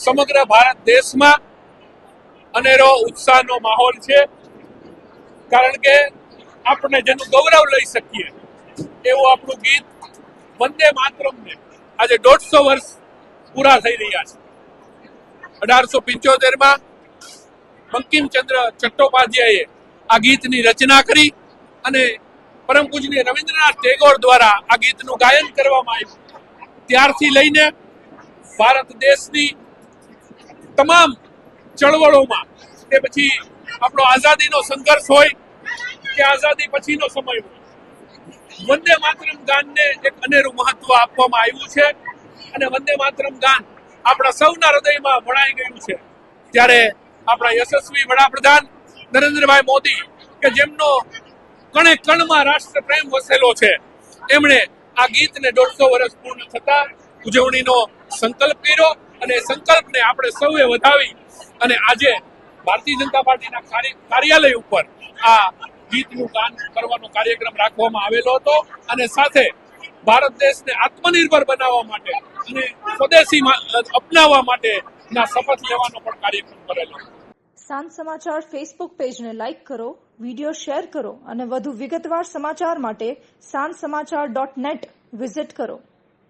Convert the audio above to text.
સમગ્ર ભારત દેશમાં અનેરો ઉત્સાહનો માહોલ છે, કારણ કે આપણે જેનું ગૌરવ લઈ શકીએ એવું આપણું ગીત વંદે માતરમને આજે 150 વર્ષ પૂરા થઈ રહ્યા છે. 1875માં બંકિમચંદ્ર ચટ્ટોપાધ્યાયે આ ગીતની રચના કરી અને પરમ પૂજ્ય રવિન્દ્રનાથ ટેગોર દ્વારા આ ગીતનું ગાયન કરવામાં આવ્યું. ત્યારથી લઈને ભારત દેશની તમામ ચળવળોમાં, તે પછી આપણો આઝાદીનો સંઘર્ષ હોય કે આઝાદી પછીનો સમય હોય, વંદે માતરમ ગાનને એક અનેરું મહત્વ આપવામાં આવ્યું છે અને વંદે માતરમ ગાન આપણા સૌના હૃદયમાં ભણાઈ ગયું છે. ત્યારે આપણા યશસ્વી વડાપ્રધાન નરેન્દ્રભાઈ મોદી, કે જેમનો કણે કણમાં રાષ્ટ્ર પ્રેમ વસેલો છે, એમણે આ ગીતને 150 વર્ષ પૂર્ણ થતા ઉજવણીનો સંકલ્પ કર્યો અને સંકલ્પને આપણે સૌએ વધાવી અને આજે ભારતીય જનતા પાર્ટીના કાર્યાલય ઉપર આ ગીતનું ગાન કરવાનો કાર્યક્રમ રાખવામાં આવેલો હતો અને સાથે ભારત દેશને આત્મનિર્ભર બનાવવા માટે અને સ્વદેશી અપનાવવા માટેના શપથ લેવાનો પણ કાર્યક્રમ કરેલો. સાંજ સમાચાર ફેસબુક પેજને લાઇક કરો, વિડીયો શેર કરો અને વધુ વિગતવાર સમાચાર માટે sanssamachar.net વિઝિટ કરો.